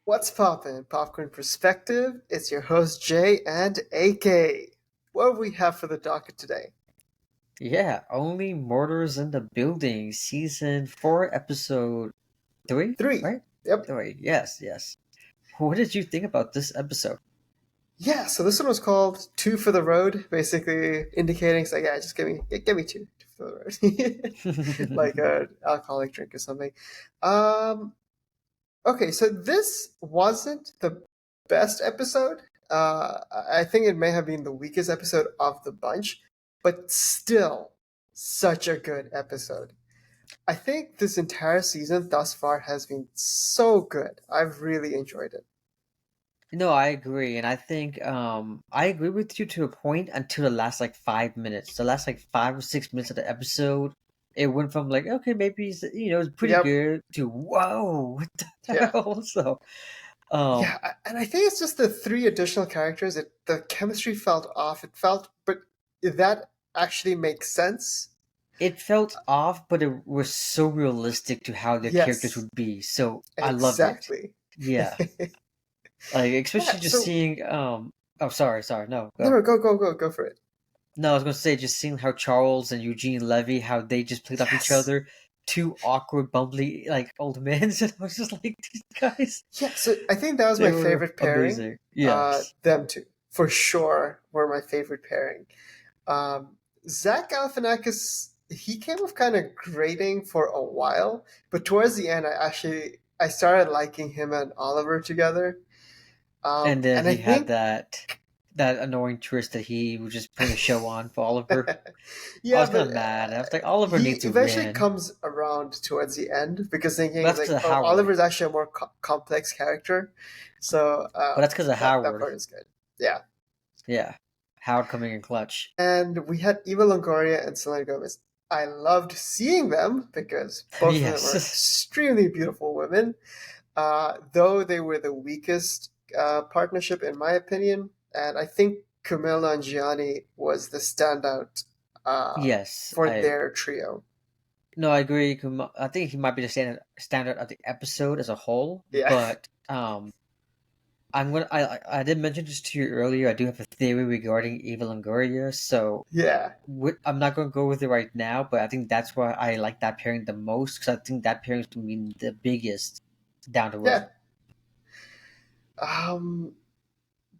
What's poppin'? Popcorn Perspective. It's your host Jay and AK. What do we have for the docket today? Yeah, Only Murders in the Building, season 4, episode 3, Three. right? Yep. 3, yes, yes. What did you think about this episode? Yeah. So this one was called Two for the Road, basically indicating, so yeah, just give me two for the road, like a alcoholic drink or something. Um. Okay. So this wasn't the best episode. I think it may have been the weakest episode of the bunch, but still, such a good episode. I think this entire season thus far has been so good. I've really enjoyed it. No, I agree, and I think I agree with you to a point until the last like 5 minutes. The last like 5 or 6 minutes of the episode, it went from like okay, maybe it's pretty Yep. good to whoa, what the Yeah. hell? So um Yeah. And I think it's just the three additional characters. The chemistry felt off. It felt, but that actually makes sense. it felt off, but it was so realistic to how the characters Yes. would be. So I loved it. Exactly. Yeah. Like, Yeah. especially just So seeing, oh, sorry, no, no, go. no, go for it. No, I was gonna say, just seeing how Charles and Eugene Levy, how they just played off each Yes. other, two awkward, bumbly, like, old men, and I was just like, these guys, Yeah. So I think that was they my were favorite pairing. amazing. Yes. Them two for sure were my favorite pairing. Um, Zach Galifianakis, he came off kind of grating for a while, but towards the end, I started liking him and Oliver together. And then And I he had think, that annoying twist that he was just putting a show on for Oliver. I yeah, was but kind of mad. I was like, Oliver he needs to eventually win. comes around towards the end because But thinking that's like, because of oh, Howard. Oliver's actually a more complex character, so But that's because of that Howard. part is good. Yeah. Yeah. Howard coming in clutch. And we had Eva Longoria and Selena Gomez. I loved seeing them because both of them are Yes. extremely beautiful women. Though they were the weakest partnership in my opinion, and I think Camilla and Gianni was the standout Yes, for I their trio. no, I agree. I think he might be the standard of the episode as a whole, Yeah, but I did mention this to you earlier. I do have a theory regarding Eva Longoria, so yeah, I'm not going to go with it right now, but I think that's why I like that pairing the most because I think that pairing is going to be the biggest down the road. yeah. Um,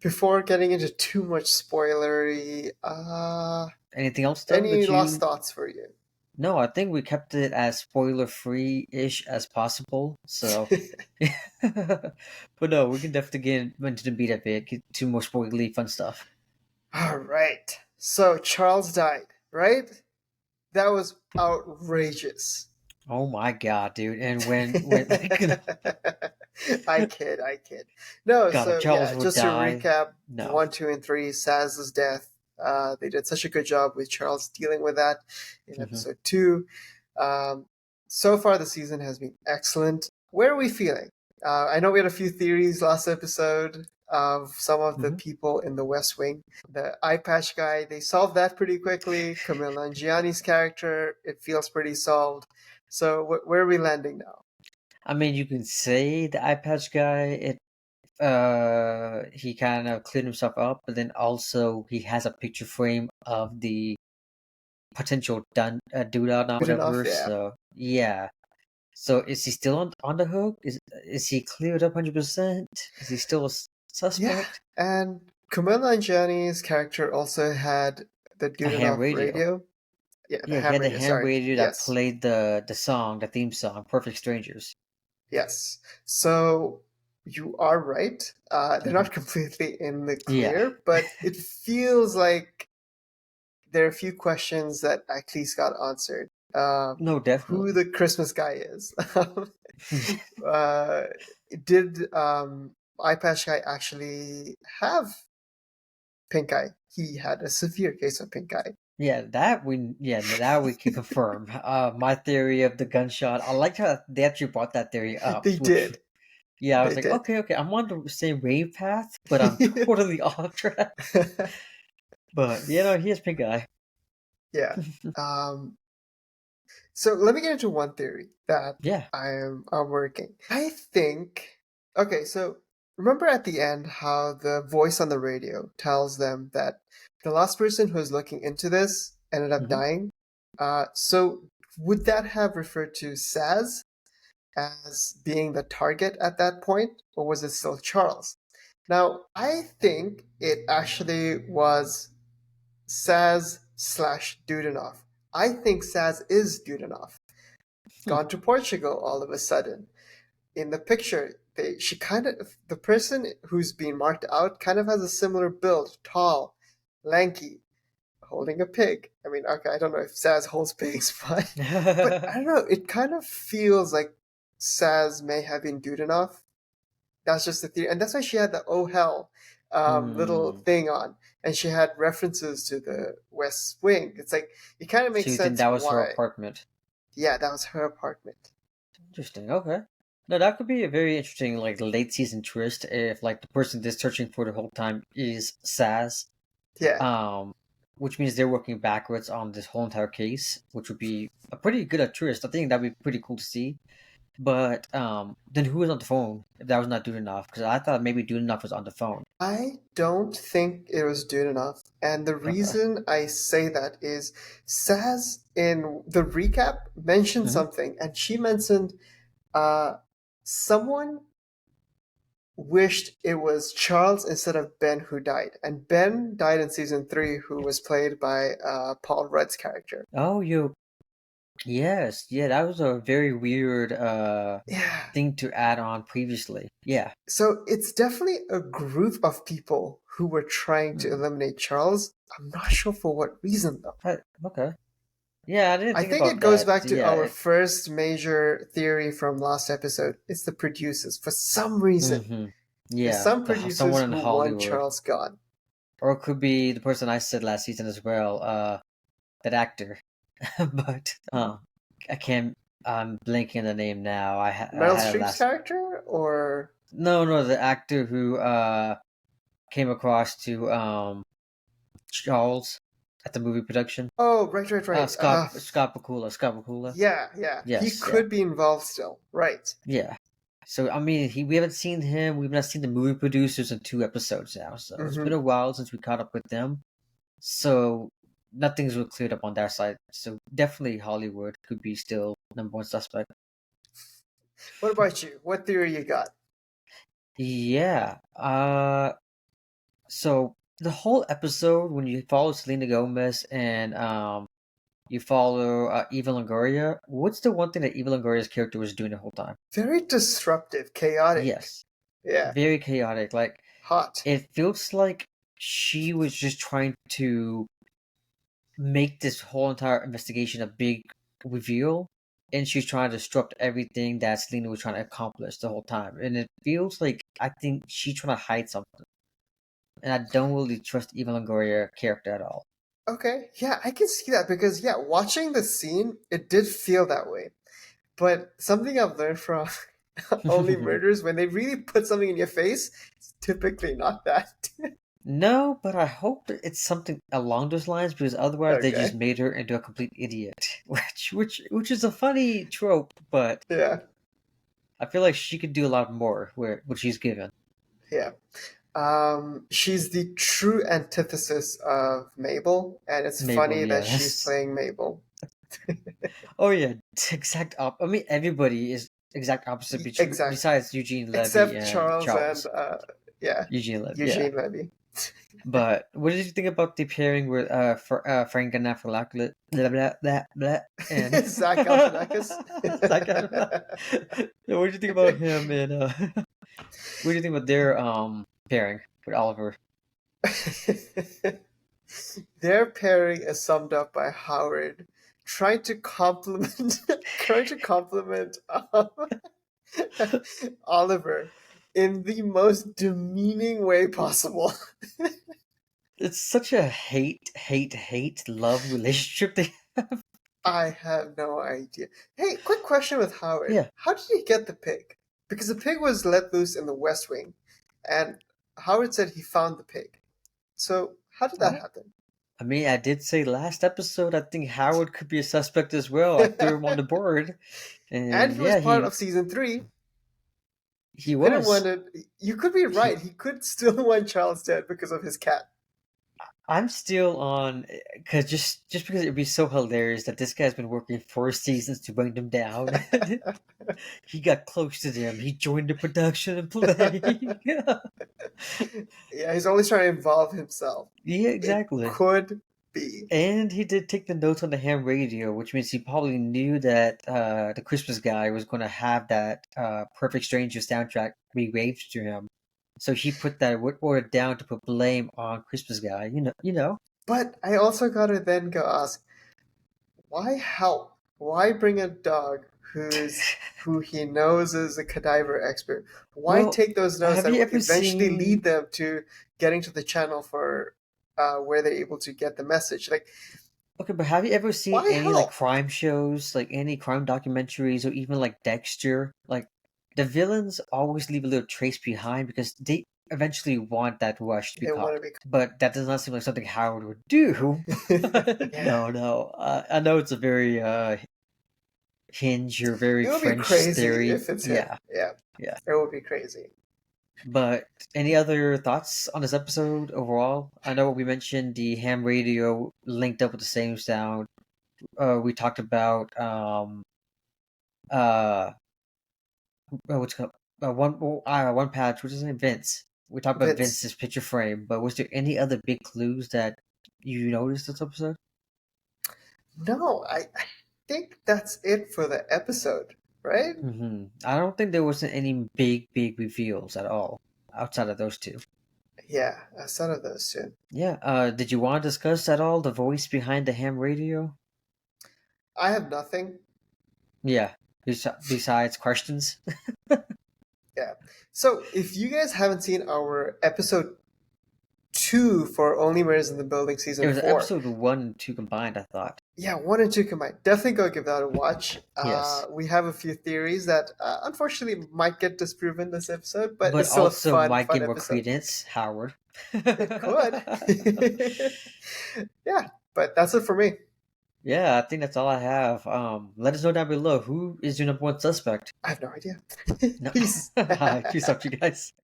Before getting into too much spoilery, Anything else though any that last you? thoughts for you? No, I think we kept it as spoiler free ish as possible. So, but no, we can definitely get into the beat of it, get to more spoilerly fun stuff. All right. So Charles died, right? That was outrageous. Oh my god, dude! And when like I kid. No, God, if so Charles yeah, would just to die, recap no. one, two, and three, Saz's death. They did such a good job with Charles dealing with that in Hmm. episode two. Um, so far, the season has been excellent. Where are we feeling? I know we had a few theories last episode of some of the Hmm. people in the West Wing. The eye patch guy, they solved that pretty quickly. Camilla and Gianni's character, it feels pretty solved. So where are we landing now? I mean, you can say the eye patch guy. He kind of cleared himself up, but then also he has a picture frame of the potential Dudenoff, Dudenoff, whatever. yeah. So yeah. So is he still on the hook? Is he cleared up 100%? Is he still a Yeah, suspect? and Camilla and Gianni's character also had the A ham Dudenoff radio. radio. Yeah, the Yeah, he ham had the radio, ham sorry. radio that Yes. played the theme song, "Perfect Strangers." Yes. So you are right. They're Hmm. not completely in the Yeah. clear, but it feels like there are a few questions that at least got answered. No, Who definitely. the Christmas guy is. uh, did Eye Patch Guy actually have pink eye? He had a severe case of pink eye. That we can confirm. My theory of the gunshot. I like how they actually brought that theory up. They Which, did. yeah, I was They like, did. okay, I'm on the same wave path, but I'm totally off track. But he has pink eye. Yeah. Um, so let me get into one theory that Yeah. I'm working. I think. Okay, so remember at the end how the voice on the radio tells them that the last person who was looking into this ended up Hmm. dying? So would that have referred to Saz as being the target at that point, or was it still Charles? Now, I think it actually was Saz slash Dudenoff. I think Saz is Dudenoff, Hmm. gone to Portugal all of a sudden. In the picture, she kind of, the person who's being marked out kind of has a similar build, tall, lanky, holding a pig. I mean, okay, I don't know if Saz holds pigs, but I don't know. It kind of feels like Saz may have been Dudenoff. That's just the theory, and that's why she had the oh hell little Hmm. thing on, and she had references to the West Wing. It's like it kind of So makes you think sense that was her why. apartment? Yeah, that was her apartment. Interesting. Okay. No, that could be a very interesting, like, late season twist if, like, the person they're searching for the whole time is Saz. Yeah, Um, which means they're working backwards on this whole entire case, which would be a pretty good twist. I think that'd be pretty cool to see. But then who was on the phone if that was not doing enough? Because I thought maybe doing enough was on the phone. I don't think it was doing enough, and the Okay. reason I say that is Saz in the recap mentioned Hmm. something, and she mentioned uh, someone wished it was Charles instead of Ben who died. And Ben died in season 3, who was played by Paul Rudd's character. Oh, you. Yes, yeah, that was a very weird Yeah. thing to add on previously. Yeah. So it's definitely a group of people who were trying to Hmm. eliminate Charles. I'm not sure for what reason, though. Okay. Yeah, I didn't I think think about it goes that. back to Yeah. our first major theory from last episode. It's the producers. For some reason, Hmm. there's Yeah, some producers someone in who want Hollywood, Charles gone. or it could be the person I said last season as well. That actor, but I can't. I'm blanking on the name now. I Meryl had it Streep's last. character, or No, the actor who came across to Charles at the movie production. oh, right. Scott Bakula. Yeah. He Yes, yeah, could be involved still. Right. yeah. So I mean, we haven't seen him. We've not seen the movie producers in 2 episodes now. So it's been Mm-hmm. a while since we caught up with them. So nothing's really cleared up on their side. So definitely Hollywood could be still number one suspect. What about you? What theory you got? Yeah. So the whole episode when you follow Selena Gomez and you follow Eva Longoria, what's the one thing that Eva Longoria's character was doing the whole time? Very disruptive, chaotic. Yes. Yeah. Very chaotic. Like Hot. it feels like she was just trying to make this whole entire investigation a big reveal, and she's trying to disrupt everything that Selena was trying to accomplish the whole time. And it feels like I think she's trying to hide something, and I don't really trust Eva Longoria character at all. Okay. Yeah, I can see that because, yeah, watching the scene, it did feel that way. But something I've learned from Only Murders, when they really put something in your face, it's typically not that. No, but I hope that it's something along those lines because otherwise they just Okay. made her into a complete idiot, which is a funny trope, but Yeah. I feel like she could do a lot more where what she's given. Yeah. She's the true antithesis of Mabel, and it's Mabel, funny that she's yes. playing Mabel. Oh yeah, it's exact I mean, everybody is exact opposite Exactly. besides Eugene Levy Except and Charles and, Charles. yeah, Eugene Levy, yeah. Eugene Levy. But what did you think about the pairing with Frank Ganafolakis blah blah blah blah and Zach Galifianakis. Zach Galifianakis? What did you think about him and what do you think about their pairing with Oliver? Their pairing is summed up by Howard trying to compliment trying to compliment Oliver in the most demeaning way possible. It's such a hate love relationship they have. I have no idea. Hey, quick question with Howard. Yeah. How did he get the pig? Because the pig was let loose in the West Wing, and Howard said he found the pig. So, how did that Oh, happen? I mean, I did say last episode I think Howard could be a suspect as well. I threw him on the board, And and he was yeah, part of season 3. He couldn't was. want it. You could be He, right. He could still want Charles dead because of his cat. I'm still on because just because it'd be so hilarious that this guy's been working 4 seasons to bring them down. He got close to them. He joined the production and playing. Yeah, Yeah, he's only trying to involve himself. It exactly. could be. And he did take the notes on the ham radio, which means he probably knew that the Christmas guy was going to have that Perfect Strangers soundtrack re-waved to him. So he put that order down to put blame on Christmas guy. You know. But I also gotta then go ask, why help? Why bring a dog who he knows is a cadaver expert? Why Well, take those notes have that you would ever eventually seen? lead them to getting to the channel for where they're able to get the message? Like, Okay, but have you ever seen why any like help? crime shows, like any crime documentaries, or even like Dexter? Like the villains always leave a little trace behind because they eventually want that rush to be They want caught. to be. But that does not seem like something Howard would do. Yeah, No, no. I know it's a very hinge or very it would be French crazy theory. if it's him. Yeah, Yeah, yeah. it would be crazy. But any other thoughts on this episode overall? I know we mentioned the ham radio linked up with the same sound. We talked about uh what's called one patch, which is in Vince. We talked about Vince. Vince's picture frame, but was there any other big clues that you noticed this episode? No, I think that's it for the episode, right? I don't think there wasn't any big reveals at all outside of those two. Yeah, outside of those two. Yeah. Did you want to discuss at all the voice behind the ham radio? I have nothing. Yeah. Besides questions. Yeah. So if you guys haven't seen our episode 2 for Only Murders in the Building It season was 4, episode 1 and 2 combined, I thought. yeah, 1 and 2 combined, definitely go give that a watch. Yes. We have a few theories that unfortunately might get disproven this episode, but But it's still a also fun, might fun give more episode. credence, Howard. It could. Yeah, but that's it for me. Yeah, I think that's all I have. Let us know down below who is your number one suspect. I have no idea. No, Peace. peace out, you guys.